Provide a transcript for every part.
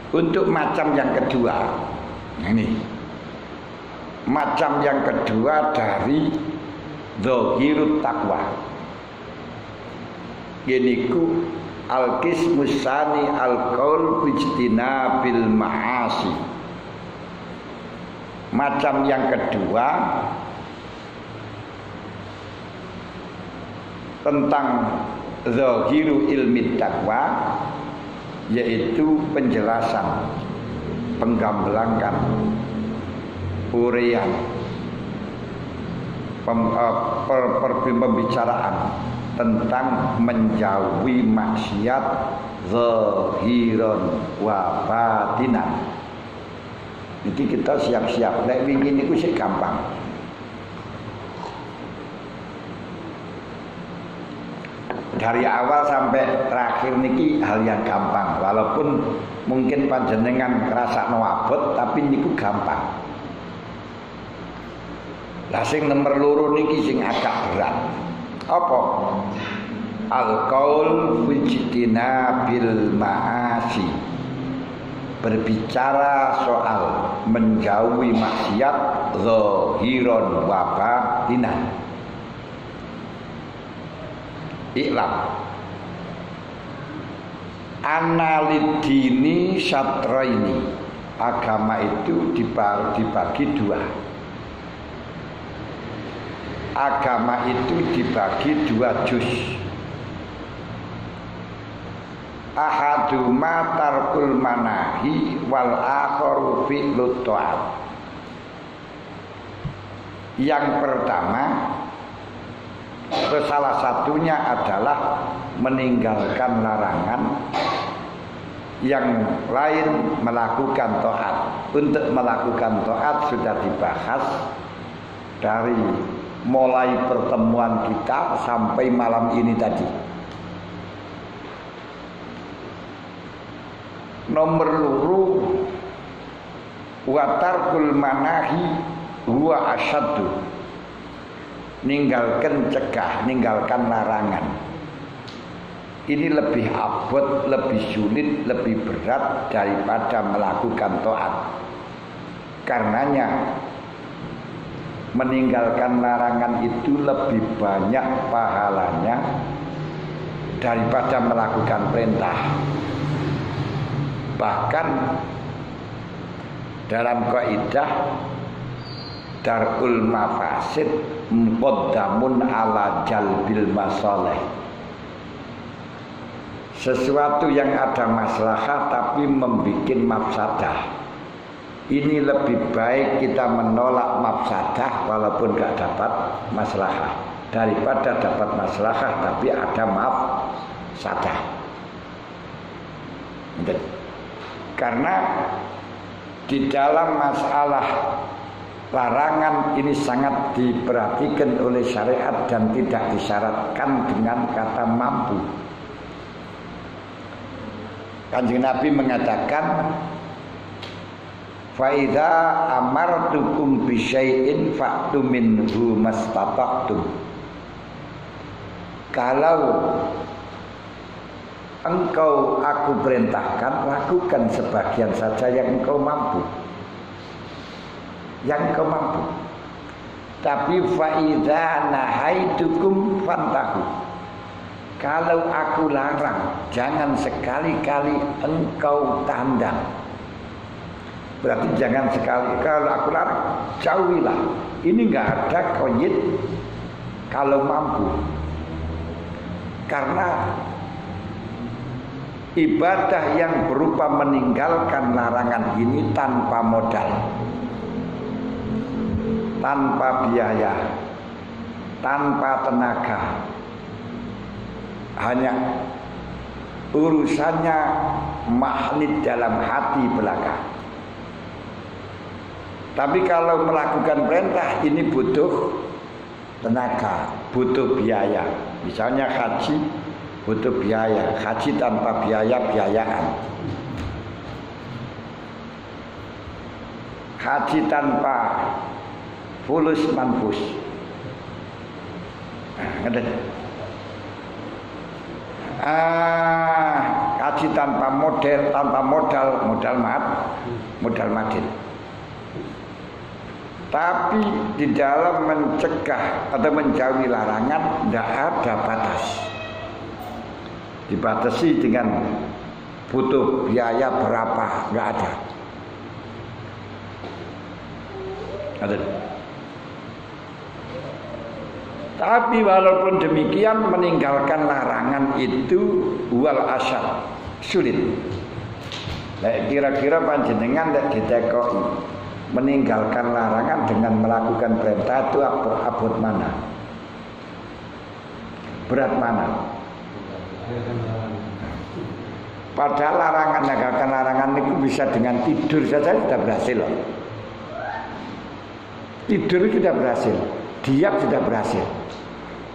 Untuk macam yang kedua, ini macam yang kedua dari zahirut taqwa. Ini ku al-qismus tsani al-qaul bijtinabil ma'asi. Macam yang kedua tentang zahiru ilmi taqwa, yaitu penjelasan, penggambelangan, urean, pembicaraan tentang menjauhi maksiat zahiron wa batinan. Jadi kita siap-siap. Lek wingi niku sik gampang. Dari awal sampai terakhir niki hal yang gampang, walaupun mungkin panjenengan ngerasa abot, tapi niku gampang. Lah sing nomor loro niki sing agak berat. Apa? Al-qaul fijtina bil ma'asi. Berbicara soal menjauhi maksiat zahiron wa batinan. Iklam analidini syatraini, agama itu dibagi dua. Agama itu dibagi dua juz. Ahaduma tarkul manahi wal akharu fi'lut ta'at. Yang pertama, salah satunya adalah meninggalkan larangan, yang lain melakukan taat. Untuk melakukan taat sudah dibahas dari mulai pertemuan kita sampai malam ini tadi. Nomor loro, watarkul manahi huwa asyaddu. Ninggalkan cegah, ninggalkan larangan. Ini lebih abot, lebih sulit, lebih berat daripada melakukan taat. Karenanya meninggalkan larangan itu lebih banyak pahalanya daripada melakukan perintah. Bahkan dalam kaidah darul mafasid muqaddamun ala jalbil masalih. Sesuatu yang ada maslahah tapi membikin mafsadah, ini lebih baik kita menolak mafsadah walaupun gak dapat maslahah, daripada dapat maslahah tapi ada mafsadah. Karena di dalam masalah larangan ini sangat diperhatikan oleh syariat dan tidak disyaratkan dengan kata mampu. Kanjeng Nabi mengatakan, fa idza amartukum bi syai'in fa'tu minhu mastata'tum. Kalau engkau aku perintahkan, lakukan sebagian saja yang engkau mampu. Yang engkau mampu. Tapi fa idza nahaitukum fantahu. Kalau aku larang, jangan sekali-kali engkau tandang. Berarti jangan sekali. Kalau aku larang, jauhilah. Ini enggak ada qaid kalau mampu. Karena ibadah yang berupa meninggalkan larangan ini tanpa modal, tanpa biaya, tanpa tenaga, hanya urusannya magnet dalam hati belaka. Tapi kalau melakukan perintah ini butuh tenaga, butuh biaya. Misalnya haji butuh biaya, haji tanpa biaya biayaan. Haji tanpa fulus manfus. haji tanpa modal madin. Tapi di dalam mencegah atau menjauhi larangan tidak ada batas. Dibatasi dengan butuh biaya berapa, nggak ada. Tapi walaupun demikian meninggalkan larangan itu wal asyad, sulit. Kira-kira panjenengan tidak ditekoi meninggalkan larangan dengan melakukan perintah itu abot mana? Berat mana? Padahal larangan, menegakkan larangan itu bisa dengan tidur saja sudah berhasil loh. Tidur sudah berhasil, diam sudah berhasil.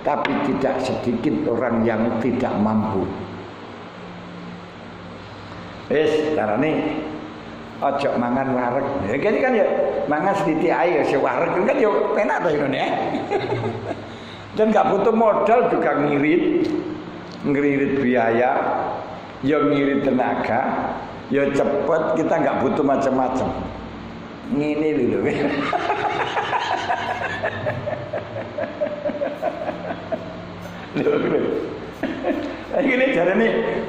Tapi tidak sedikit orang yang tidak mampu. Carane ojo mangan wareg. Ya gini kan ya, mangan sedikit air sewareg kan ya penak to Indonesia. Dan nggak butuh modal juga ngirit biaya, ya ngirit tenaga, ya cepet, kita nggak butuh macam-macam. Ngene lho. Ini jarane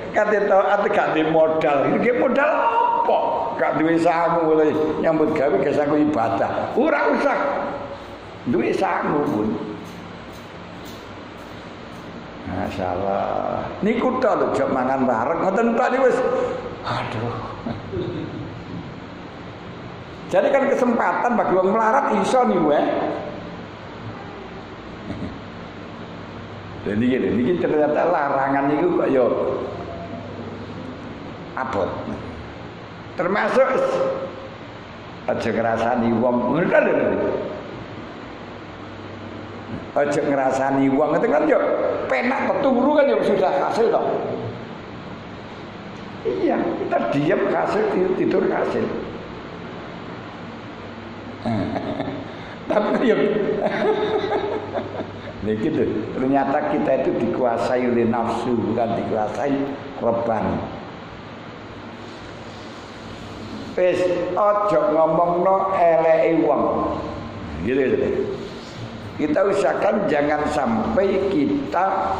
kate taat gak di modal. Iki modal apa? Gak duwe sangu oleh nyambut gawe gak sangu ibadah. Ora usah duwe sangu pun. Masyaallah. Niku tok lho jek mangan bareng ngoten tok wis. Aduh. Jadi kan kesempatan bagi wong melarat iso niku Jadi ini ternyata larangan itu kok yo abot. Termasuk aja ngrasani wong, ngono kan lho. Aja ngrasani wong itu kan yo penak keturu kan yo sudah hasil toh. Iya, kita diam hasil, tidur hasil. Tapi yo gitu. Ternyata kita itu dikuasai oleh nafsu, bukan dikuasai korban. Wis ojo ngomongno eleke wong. Gitu. Kita usahakan jangan sampai kita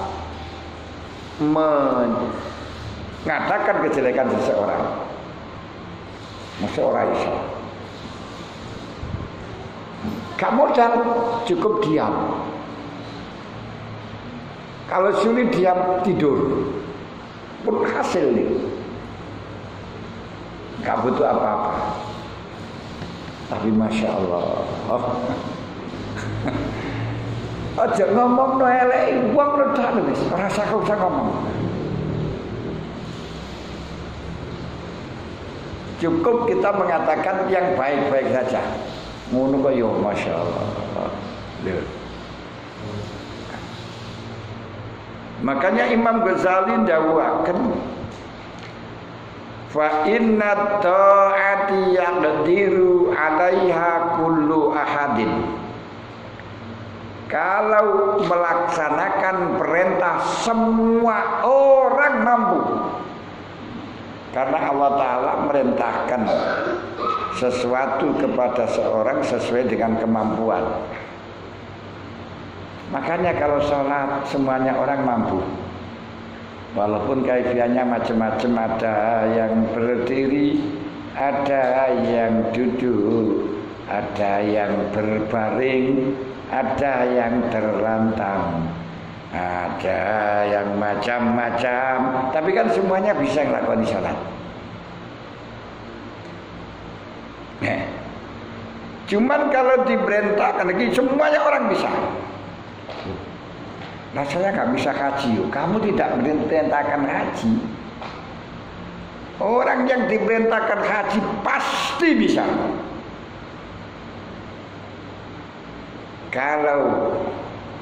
mengatakan kejelekan seseorang. Seseorang iso. Gak modal, cukup diam. Kalau sulit diam tidur pun hasil nih. Gak butuh apa-apa. Tapi Masya Allah. Aja ngomong no elek wong redak wis, ora usah ngomong. Cukup kita mengatakan yang baik-baik saja. Ngono kok yo Masya Allah. Makanya Imam Ghazali dawuhaken fa inna ta'ati yaqdiru 'alaiha kullu ahadin. Kalau melaksanakan perintah semua orang mampu. Karena Allah Ta'ala merintahkan sesuatu kepada seorang sesuai dengan kemampuan. Makanya kalau sholat semuanya orang mampu. Walaupun kaifiahnya macam-macam, ada yang berdiri, ada yang duduk, ada yang berbaring, ada yang terlentang, ada yang macam-macam. Tapi kan semuanya bisa ngelakuin sholat. Cuman kalau diperintahkan lagi semuanya orang bisa. Nah saya nggak bisa haji, kamu tidak diperintahkan haji. Orang yang diperintahkan haji pasti bisa. Kalau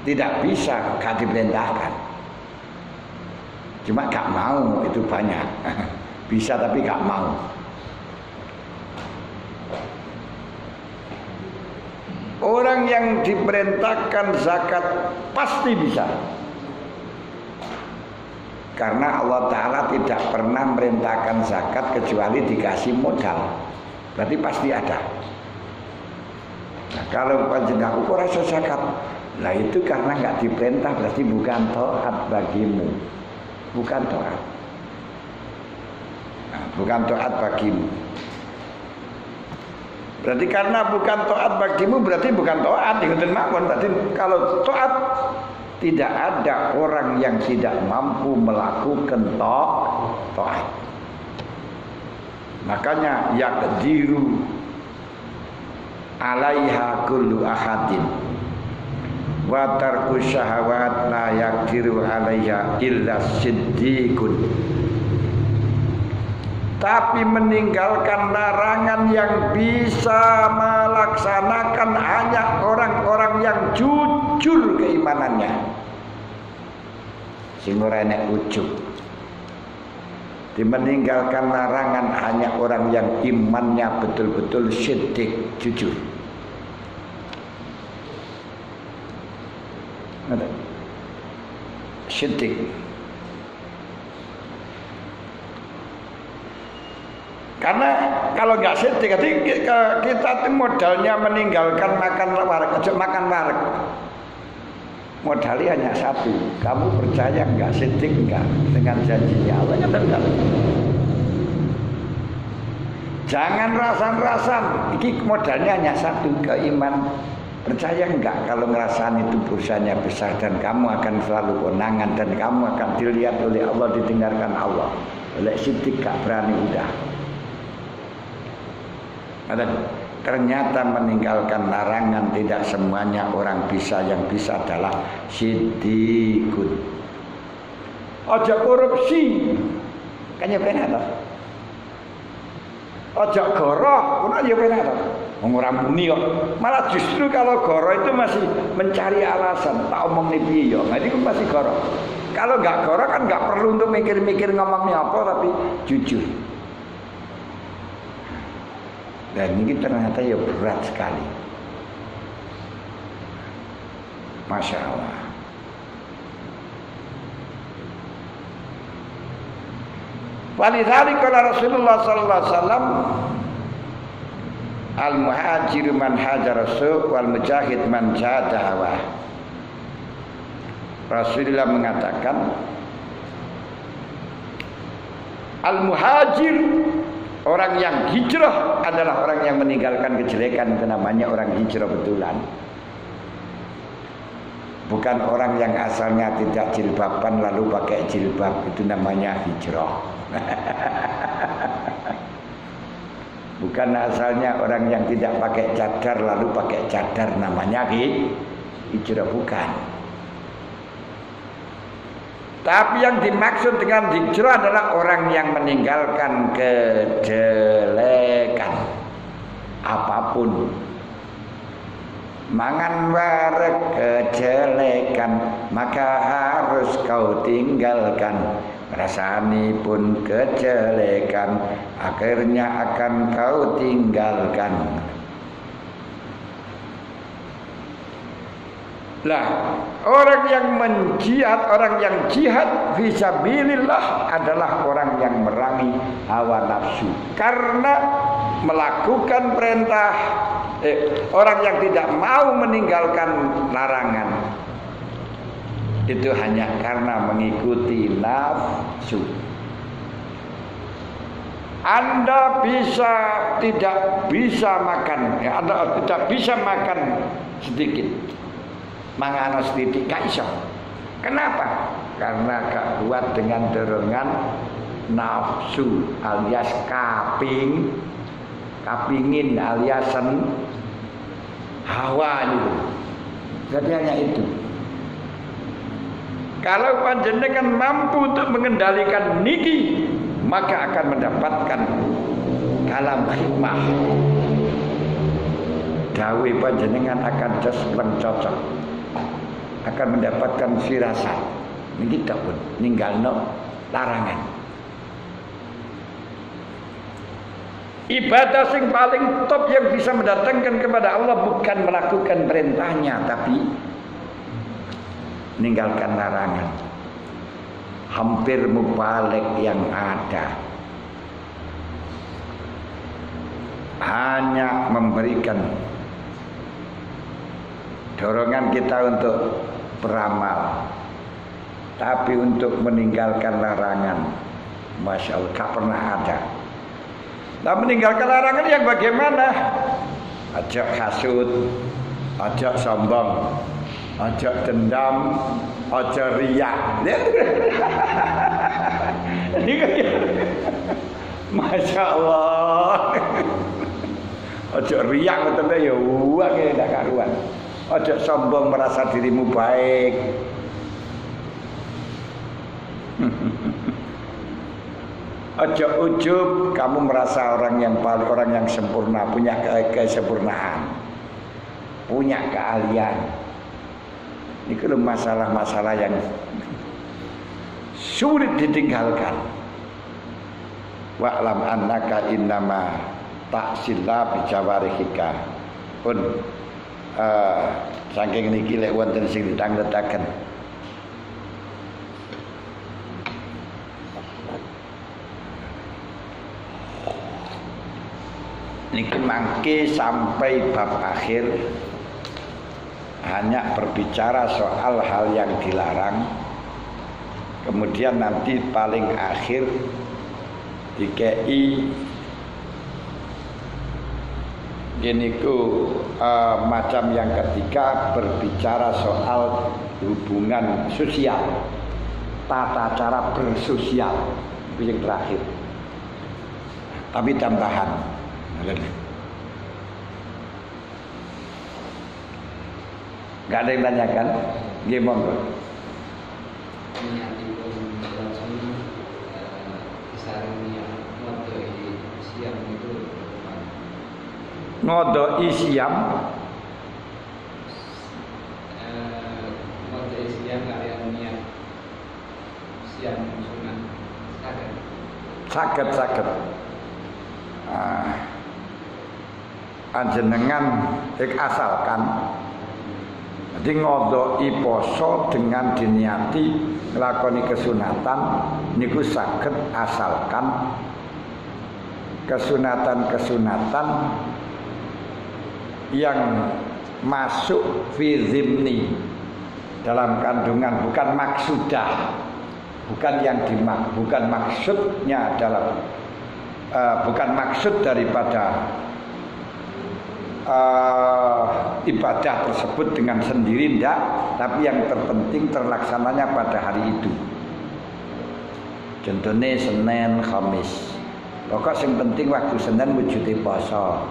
tidak bisa, gak diperintahkan. Cuma gak mau, itu banyak. Bisa tapi gak mau. Orang yang diperintahkan zakat pasti bisa. Karena Allah Ta'ala tidak pernah merintahkan zakat kecuali dikasih modal. Berarti pasti ada. Nah, kalau panjenengan kok rasa zakat, nah itu karena nggak diperintah, berarti bukan taat bagimu, bukan taat. Nah, bukan taat bagimu. Berarti karena bukan taat bagimu, berarti bukan taat. Berarti kalau taat, tidak ada orang yang tidak mampu melakukan taat. Makanya yaqdiru alaiha kullu ahadin wa tarku syahawat la yaqdiru alaiha illa siddiqun. Tapi meninggalkan larangan yang bisa melaksanakan hanya orang-orang yang jujur keimanannya, sing ora enek ujub. Meninggalkan larangan hanya orang yang imannya betul-betul siddiq, jujur. Siddiq. Karena kalau nggak siddiq, kita modalnya meninggalkan makan wareg, makan wareg. Modalnya hanya satu. Kamu percaya enggak, siddiq enggak dengan janjinya Allah? Enggak. Jangan rasan-rasan. Iki modalnya hanya satu, keiman. Percaya enggak kalau ngerasain itu dosanya besar dan kamu akan selalu konangan dan kamu akan dilihat oleh Allah, didengarkan Allah. Oleh siddiq gak berani udah. Ternyata meninggalkan larangan tidak semuanya orang bisa. Yang bisa adalah siddiqun. Ojo korupsi, kayaknya benar toh. Ojo goroh, kuna ya benar toh. Wong ora muni kok. Malah justru kalau goroh itu masih mencari alasan. Tak omong nih piye yo. Nah itu masih goroh. Kalau enggak goroh kan enggak perlu untuk mikir-mikir ngomongnya apa, tapi jujur. Dan ini ternyata ya berat sekali. Masya Allah. Walidhalika qala Rasulullah sallallahu alaihi wasallam, al-muhajir man hajara suq wal mujahid man jahada hawa. Rasulullah mengatakan, al-muhajir, orang yang hijrah adalah orang yang meninggalkan kejelekan. Itu namanya orang hijrah betulan. Bukan orang yang asalnya tidak jilbaban lalu pakai jilbab. Itu namanya hijrah. Bukan asalnya orang yang tidak pakai cadar lalu pakai cadar. Namanya hijrah, bukan. Tapi yang dimaksud dengan hijrah adalah orang yang meninggalkan kejelekan apapun. Mangan wareg kejelekan, maka harus kau tinggalkan. Rasani pun kejelekan, akhirnya akan kau tinggalkan. Lah, orang yang menjihad, orang yang jihad fisabilillah adalah orang yang merangi hawa nafsu. Karena melakukan perintah, orang yang tidak mau meninggalkan larangan itu hanya karena mengikuti nafsu. Anda tidak bisa makan, Anda tidak bisa makan sedikit. Mangano sedikit gak iso. Kenapa? Karena gak kuat dengan dorongan nafsu alias kapingin aliasan hawa itu. Jadi hanya itu. Kalau panjenengan mampu untuk mengendalikan niki, maka akan mendapatkan kalam hikmah. Dawe panjenengan akan jespleng cocok, akan mendapatkan firasat. Niki tak pun ninggalno larangan. Ibadah sing paling top yang bisa mendatangkan kepada Allah bukan melakukan perintahnya, tapi meninggalkan larangan. hampir mubalik yang ada. Hanya memberikan dorongan kita untuk beramal, tapi untuk meninggalkan larangan, Masya Allah, tak pernah ada. Nah, meninggalkan larangan yang bagaimana? Ajak hasud, ajak sombong, ajak dendam, ajak riak. Masya Allah. Ajak riak betul ya, uang ya tidak karuan. Ajak sombong merasa dirimu baik. Ojo ujub, kamu merasa orang yang paling, orang yang sempurna, punya kesempurnaan, punya keahlian. Ini kalau masalah-masalah yang sulit ditinggalkan. Wa'lam annaka innama ta'silla bijawarihika. Pun saking niki lek wonten sing ditanggletaken. Niki mangke sampai bab akhir hanya berbicara soal hal yang dilarang. Kemudian nanti paling akhir dikei ini ku macam yang ketiga berbicara soal hubungan sosial, tata cara bersosial, itu yang terakhir. Tapi tambahan. Gak ada yang tanyakan? Gimana? Ngodoi siam. Ngodoi siam kalian niat siam sunat Saged. Anjenengan asalkan jadi ngodoi poso dengan diniati nglakoni kesunatan niku saged asalkan kesunatan yang masuk fi zimni dalam kandungan, bukan maksudah, bukan yang bukan maksudnya dalam bukan maksud daripada ibadah tersebut dengan sendiri ndak, tapi yang terpenting terlaksananya pada hari itu. Contohnya Senin, Kamis. Pokok yang penting waktu Senin wujude poso.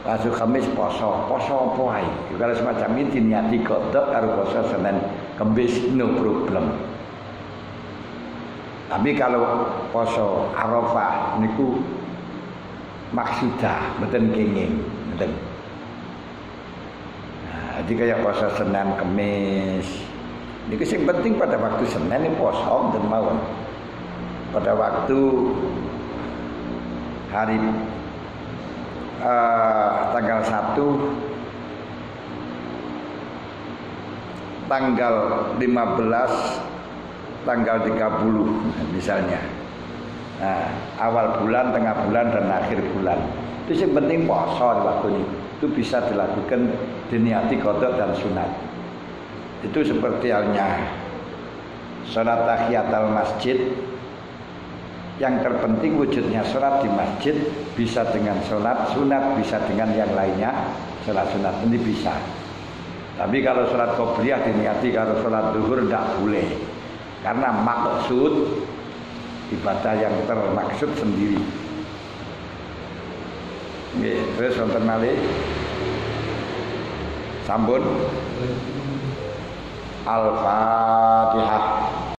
Waktu Kamis poso apa ae. Kalau semacam ini diniati kodok karo poso Senin, Kamis no problem. Tapi kalau poso Arafah niku maksudah, mboten kenging, mboten. Jadi kayak puasa Senin, Kamis. Ini yang penting pada waktu Senin ini puasa dan mawon. Pada waktu hari tanggal 1, tanggal 15, tanggal 30 misalnya. Nah, awal bulan, tengah bulan dan akhir bulan. Itu yang penting puasa waktu ini. Itu bisa dilakukan diniati qada dan sunat. Itu seperti halnya salat tahiyatul masjid. Yang terpenting wujudnya salat di masjid, bisa dengan salat sunat, bisa dengan yang lainnya. Salat sunat ini bisa. Tapi kalau salat qobliyah diniati kalau salat zuhur tidak boleh. Karena maksud ibadah yang termaksud sendiri. Nggih, terus wonten malih sampun Al-Fatihah.